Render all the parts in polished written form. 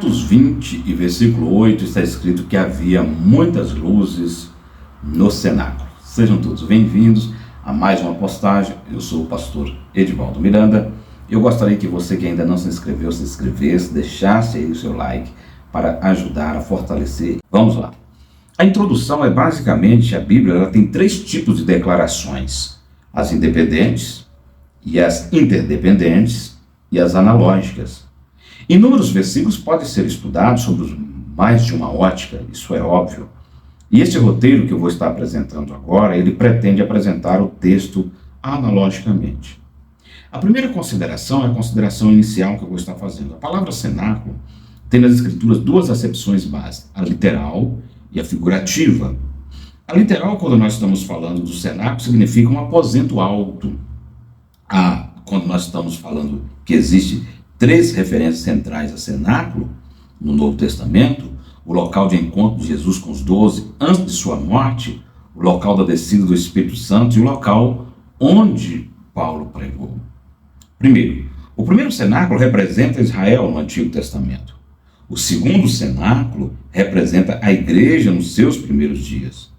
Atos 20 e versículo 8 está escrito que havia muitas luzes no cenáculo. Sejam todos bem-vindos a mais uma postagem. Eu sou o pastor Edivaldo Miranda. Eu gostaria que você que ainda não se inscreveu, se inscrevesse, deixasse aí o seu like para ajudar a fortalecer. Vamos lá. A introdução é basicamente, a Bíblia ela tem três tipos de declarações: as independentes, e as interdependentes e as analógicas. Inúmeros versículos podem ser estudados sobre mais de uma ótica, isso é óbvio. E este roteiro que eu vou estar apresentando agora, ele pretende apresentar o texto analogicamente. A primeira consideração é a consideração inicial que eu vou estar fazendo. A palavra cenáculo tem nas escrituras duas acepções básicas, a literal e a figurativa. A literal, quando nós estamos falando do cenáculo, significa um aposento alto. Quando nós estamos falando que existe três referências centrais a cenáculo no Novo Testamento: o local de encontro de Jesus com os 12 antes de sua morte, o local da descida do Espírito Santo e o local onde Paulo pregou. O primeiro cenáculo representa Israel no Antigo Testamento. O segundo cenáculo representa a igreja nos seus primeiros dias.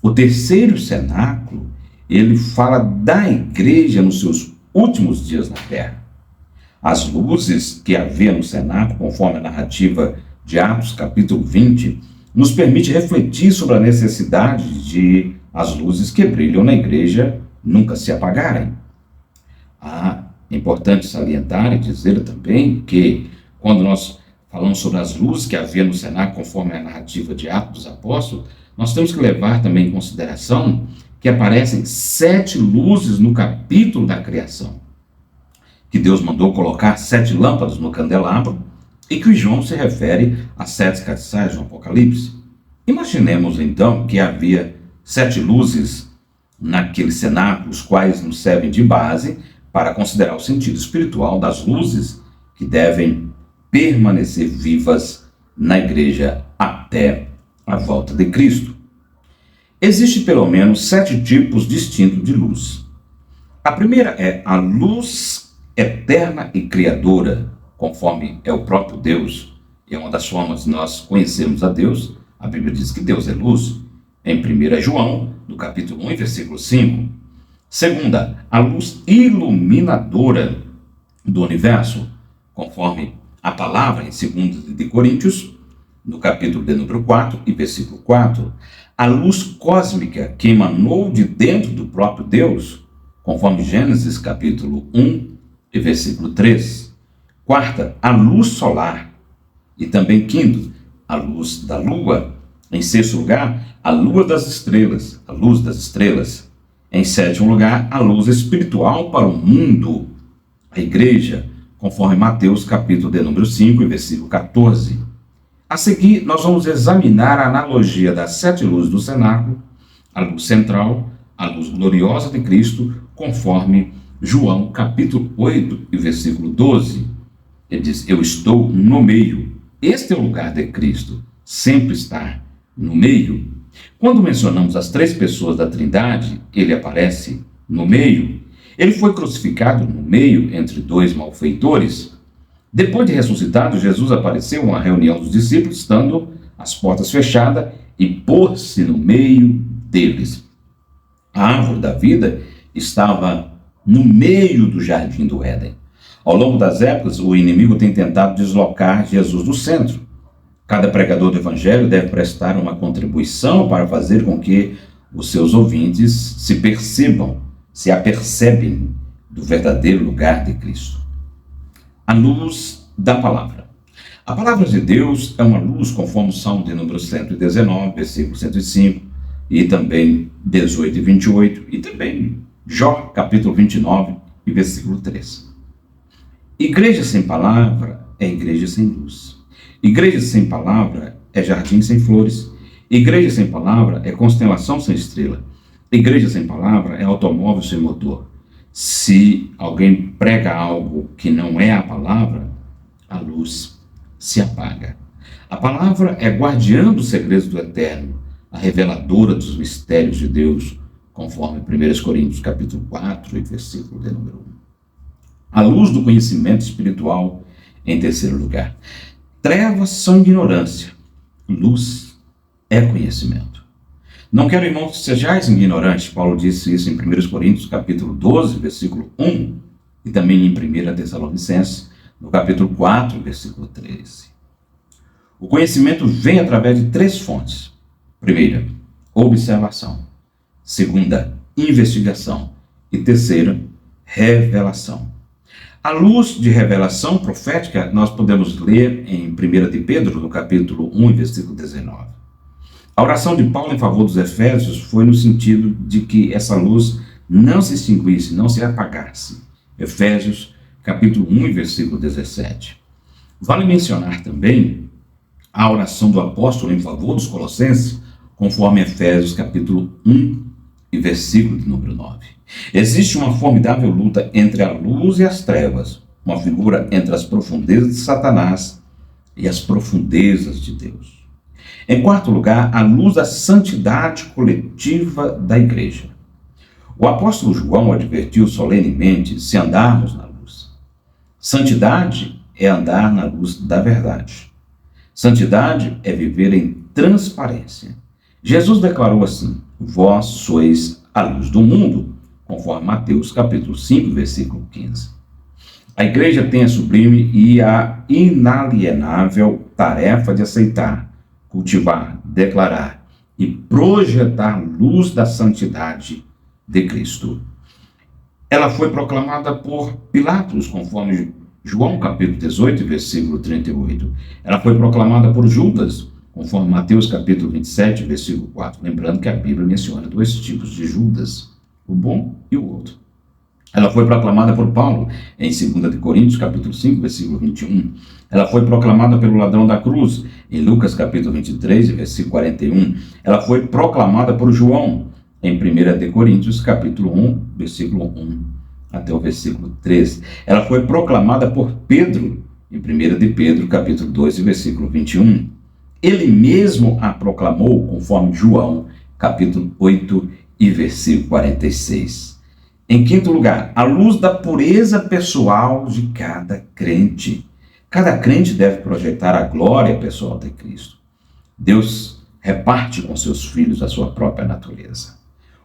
O terceiro cenáculo, ele fala da igreja nos seus últimos dias na terra. As luzes que havia no cenáculo, conforme a narrativa de Atos capítulo 20, nos permite refletir sobre a necessidade de as luzes que brilham na igreja nunca se apagarem. É importante salientar e dizer também que, quando nós falamos sobre as luzes que havia no cenáculo, conforme a narrativa de Atos dos Apóstolos, nós temos que levar também em consideração que aparecem 7 luzes no capítulo da criação, que Deus mandou colocar 7 lâmpadas no candelabro, e que João se refere às 7 castiçais no Apocalipse. Imaginemos então que havia 7 luzes naquele cenáculo, os quais nos servem de base para considerar o sentido espiritual das luzes que devem permanecer vivas na igreja até a volta de Cristo. Existem pelo menos 7 tipos distintos de luz. A primeira é a luz eterna e criadora, conforme é o próprio Deus. É uma das formas de nós conhecermos a Deus. A Bíblia diz que Deus é luz, em 1 João, no capítulo 1, versículo 5. Segunda, a luz iluminadora do universo, conforme a palavra em 2 de Coríntios, no capítulo de número 4 e versículo 4. A luz cósmica que emanou de dentro do próprio Deus, conforme Gênesis capítulo 1 e versículo 3. Quarta, a luz solar. E também quinto, a luz da lua. Em sexto lugar, a luz das estrelas. Em sétimo lugar, a luz espiritual para o mundo, a igreja, conforme Mateus capítulo de número 5 e versículo 14. A seguir, nós vamos examinar a analogia das 7 luzes do cenáculo, a luz central, a luz gloriosa de Cristo, conforme João capítulo 8 e versículo 12. Ele diz: eu estou no meio. Este é o lugar de Cristo, sempre estar no meio. Quando mencionamos as 3 pessoas da Trindade, ele aparece no meio. Ele foi crucificado no meio entre 2 malfeitores. Depois de ressuscitado, Jesus apareceu em uma reunião dos discípulos, estando as portas fechadas, e pôs-se no meio deles. A árvore da vida estava no meio do jardim do Éden. Ao longo das épocas, o inimigo tem tentado deslocar Jesus do centro. Cada pregador do evangelho deve prestar uma contribuição para fazer com que os seus ouvintes se apercebem do verdadeiro lugar de Cristo. A luz da palavra. A palavra de Deus é uma luz, conforme o Salmo de número 119, versículo 105, e também 18 e 28, e também Jó, capítulo 29 e versículo 3. Igreja sem palavra é igreja sem luz. Igreja sem palavra é jardim sem flores. Igreja sem palavra é constelação sem estrela. Igreja sem palavra é automóvel sem motor. Se alguém prega algo que não é a palavra, a luz se apaga. A palavra é guardiã dos segredos do eterno, a reveladora dos mistérios de Deus, conforme 1 Coríntios capítulo 4 e versículo de número 1. A luz do conhecimento espiritual, em terceiro lugar. Trevas são ignorância, luz é conhecimento. Não quero, irmãos, que sejais ignorantes. Paulo disse isso em 1 Coríntios, capítulo 12, versículo 1, e também em 1 Tessalonicenses, no capítulo 4, versículo 13. O conhecimento vem através de 3 fontes. Primeira, observação. Segunda, investigação. E terceira, revelação. À luz de revelação profética, nós podemos ler em 1 de Pedro, no capítulo 1, versículo 19. A oração de Paulo em favor dos Efésios foi no sentido de que essa luz não se extinguisse, não se apagasse. Efésios, capítulo 1, versículo 17. Vale mencionar também a oração do apóstolo em favor dos Colossenses, conforme Efésios, capítulo 1, e versículo de número 9. Existe uma formidável luta entre a luz e as trevas, uma figura entre as profundezas de Satanás e as profundezas de Deus. Em quarto lugar, a luz da santidade coletiva da igreja. O apóstolo João advertiu solenemente se andarmos na luz. Santidade é andar na luz da verdade. Santidade é viver em transparência. Jesus declarou assim: vós sois a luz do mundo, conforme Mateus capítulo 5, versículo 15. A igreja tem a sublime e a inalienável tarefa de aceitar, cultivar, declarar e projetar luz da santidade de Cristo. Ela foi proclamada por Pilatos, conforme João capítulo 18, versículo 38. Ela foi proclamada por Judas, conforme Mateus capítulo 27, versículo 4. Lembrando que a Bíblia menciona 2 tipos de Judas, o bom e o outro. Ela foi proclamada por Paulo em 2 de Coríntios capítulo 5, versículo 21. Ela foi proclamada pelo ladrão da cruz em Lucas capítulo 23, versículo 41. Ela foi proclamada por João em 1 de Coríntios capítulo 1, versículo 1 até o versículo 13. Ela foi proclamada por Pedro em 1 de Pedro capítulo 2, versículo 21. Ele mesmo a proclamou conforme João capítulo 8 e versículo 46. Em quinto lugar, a luz da pureza pessoal de cada crente. Cada crente deve projetar a glória pessoal de Cristo. Deus reparte com seus filhos a sua própria natureza.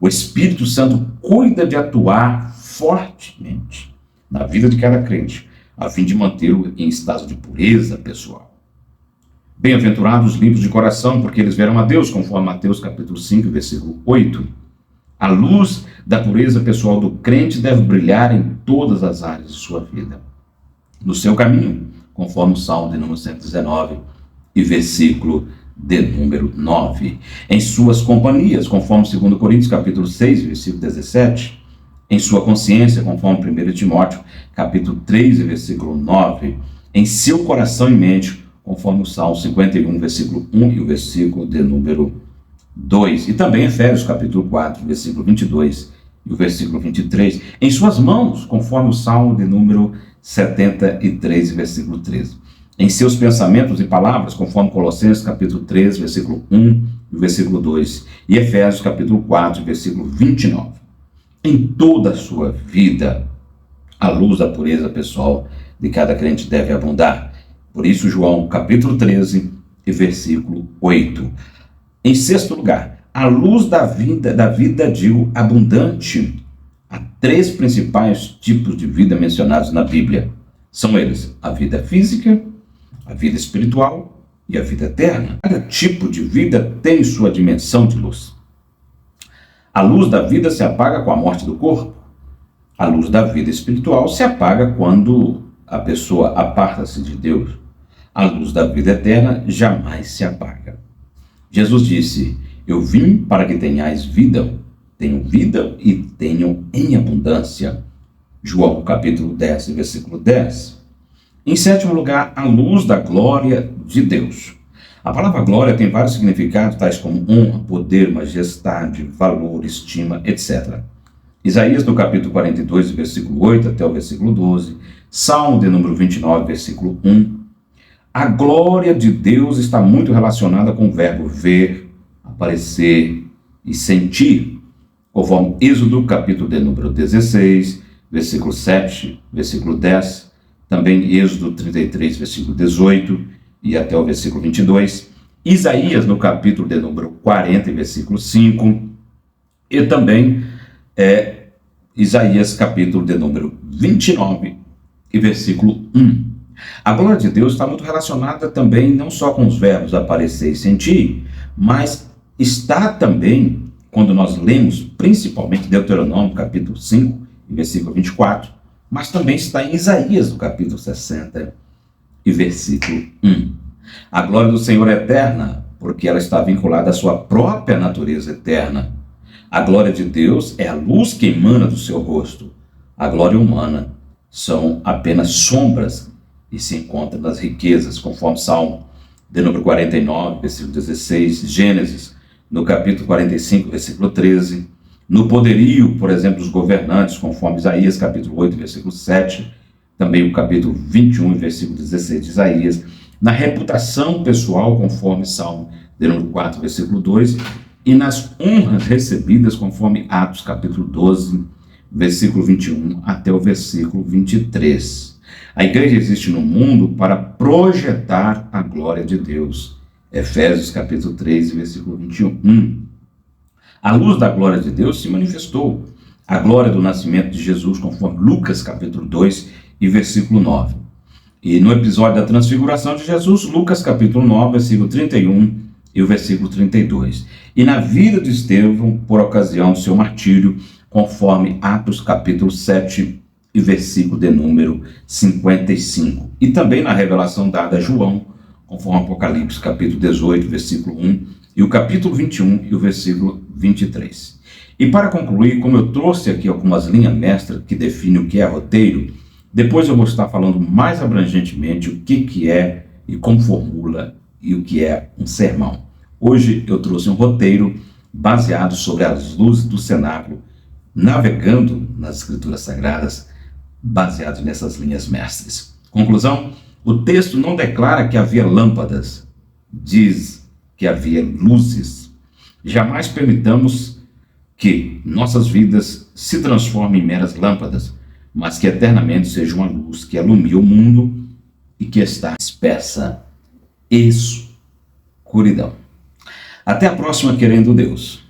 O Espírito Santo cuida de atuar fortemente na vida de cada crente, a fim de mantê-lo em estado de pureza pessoal. Bem-aventurados os limpos de coração, porque eles verão a Deus, conforme Mateus capítulo 5, versículo 8. A luz da pureza pessoal do crente deve brilhar em todas as áreas de sua vida. No seu caminho, conforme o Salmo de número 119 e versículo de número 9. Em suas companhias, conforme 2 Coríntios capítulo 6, versículo 17. Em sua consciência, conforme 1 Timóteo capítulo 3, versículo 9. Em seu coração e mente, conforme o Salmo 51, versículo 1 e o versículo de número 2, e também Efésios capítulo 4, versículo 22 e o versículo 23, em suas mãos, conforme o Salmo de número 73, versículo 13. Em seus pensamentos e palavras, conforme Colossenses capítulo 3, versículo 1 e o versículo 2, e Efésios capítulo 4, versículo 29. Em toda a sua vida, a luz da pureza pessoal de cada crente deve abundar. Por isso, João capítulo 13 e versículo 8. Em sexto lugar, a luz da vida abundante. Há 3 principais tipos de vida mencionados na Bíblia. São eles a vida física, a vida espiritual e a vida eterna. Cada tipo de vida tem sua dimensão de luz. A luz da vida se apaga com a morte do corpo. A luz da vida espiritual se apaga quando a pessoa aparta-se de Deus. A luz da vida eterna jamais se apaga. Jesus disse: eu vim para que tenhais vida, tenham vida e tenham em abundância. João capítulo 10, versículo 10. Em sétimo lugar, a luz da glória de Deus. A palavra glória tem vários significados, tais como honra, poder, majestade, valor, estima, etc. Isaías no capítulo 42, versículo 8 até o versículo 12. Salmo de número 29, versículo 1. A glória de Deus está muito relacionada com o verbo ver, aparecer e sentir, conforme Êxodo, capítulo de número 16, versículo 7, versículo 10, também Êxodo 33, versículo 18, e até o versículo 22, Isaías no capítulo de número 40 e versículo 5, e também Isaías capítulo de número 29 e versículo 1. A glória de Deus está muito relacionada também não só com os verbos aparecer e sentir, mas está também, quando nós lemos principalmente Deuteronômio capítulo 5 e versículo 24, mas também está em Isaías no capítulo 60 e versículo 1. A glória do Senhor é eterna, porque ela está vinculada à sua própria natureza eterna. A glória de Deus é a luz que emana do seu rosto. A glória humana são apenas sombras e se encontra nas riquezas, conforme Salmo de número 49, versículo 16, Gênesis, no capítulo 45, versículo 13, no poderio, por exemplo, dos governantes, conforme Isaías, capítulo 8, versículo 7, também o capítulo 21, versículo 16 de Isaías, na reputação pessoal, conforme Salmo de número 4, versículo 2, e nas honras recebidas, conforme Atos, capítulo 12, versículo 21 até o versículo 23. A igreja existe no mundo para projetar a glória de Deus. Efésios capítulo 3, versículo 21. A luz da glória de Deus se manifestou. A glória do nascimento de Jesus, conforme Lucas capítulo 2 e versículo 9. E no episódio da transfiguração de Jesus, Lucas capítulo 9, versículo 31 e o versículo 32. E na vida de Estevão, por ocasião do seu martírio, conforme Atos capítulo 7 e versículo de número 55. E também na revelação dada a João, conforme Apocalipse capítulo 18, versículo 1, e o capítulo 21 e o versículo 23. E para concluir, como eu trouxe aqui algumas linhas mestras que definem o que é roteiro, depois eu vou estar falando mais abrangentemente o que é e como formula e o que é um sermão. Hoje eu trouxe um roteiro baseado sobre as luzes do cenáculo, navegando nas Escrituras Sagradas, baseado nessas linhas mestras. Conclusão: o texto não declara que havia lâmpadas, diz que havia luzes. Jamais permitamos que nossas vidas se transformem em meras lâmpadas, mas que eternamente seja uma luz que ilumine o mundo e que está espessa escuridão. Até a próxima, querendo Deus.